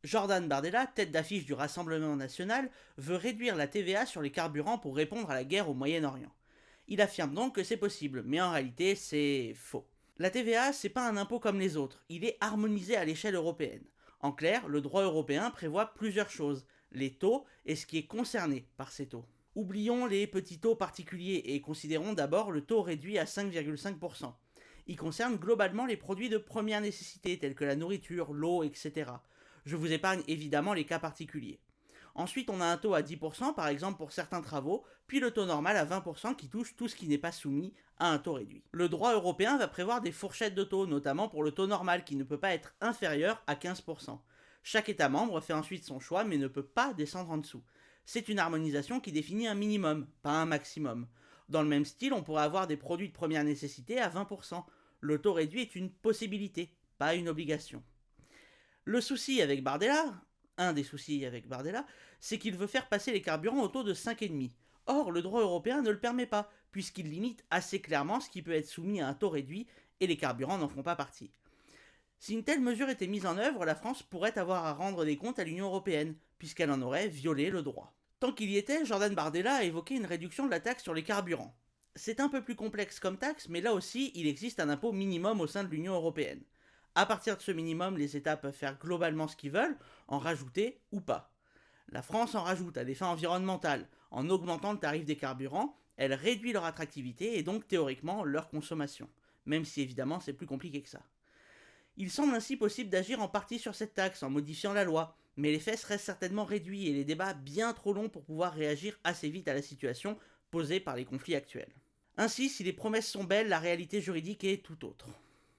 Jordan Bardella, tête d'affiche du Rassemblement national, veut réduire la TVA sur les carburants pour répondre à la guerre au Moyen-Orient. Il affirme donc que c'est possible, mais en réalité c'est faux. La TVA, c'est pas un impôt comme les autres, il est harmonisé à l'échelle européenne. En clair, le droit européen prévoit plusieurs choses, les taux et ce qui est concerné par ces taux. Oublions les petits taux particuliers et considérons d'abord le taux réduit à 5,5%. Il concerne globalement les produits de première nécessité tels que la nourriture, l'eau, etc. Je vous épargne évidemment les cas particuliers. Ensuite, on a un taux à 10% par exemple pour certains travaux, puis le taux normal à 20% qui touche tout ce qui n'est pas soumis à un taux réduit. Le droit européen va prévoir des fourchettes de taux, notamment pour le taux normal qui ne peut pas être inférieur à 15%. Chaque État membre fait ensuite son choix mais ne peut pas descendre en dessous. C'est une harmonisation qui définit un minimum, pas un maximum. Dans le même style, on pourrait avoir des produits de première nécessité à 20%. Le taux réduit est une possibilité, pas une obligation. Le souci avec Bardella, un des soucis avec Bardella, c'est qu'il veut faire passer les carburants au taux de 5,5. Or, le droit européen ne le permet pas, puisqu'il limite assez clairement ce qui peut être soumis à un taux réduit, et les carburants n'en font pas partie. Si une telle mesure était mise en œuvre, la France pourrait avoir à rendre des comptes à l'Union européenne, puisqu'elle en aurait violé le droit. Tant qu'il y était, Jordan Bardella a évoqué une réduction de la taxe sur les carburants. C'est un peu plus complexe comme taxe, mais là aussi, il existe un impôt minimum au sein de l'Union européenne. À partir de ce minimum, les États peuvent faire globalement ce qu'ils veulent, en rajouter ou pas. La France en rajoute à des fins environnementales, en augmentant le tarif des carburants, elle réduit leur attractivité et donc théoriquement leur consommation, même si évidemment c'est plus compliqué que ça. Il semble ainsi possible d'agir en partie sur cette taxe en modifiant la loi, mais les faits restent certainement réduits et les débats bien trop longs pour pouvoir réagir assez vite à la situation posée par les conflits actuels. Ainsi, si les promesses sont belles, la réalité juridique est tout autre.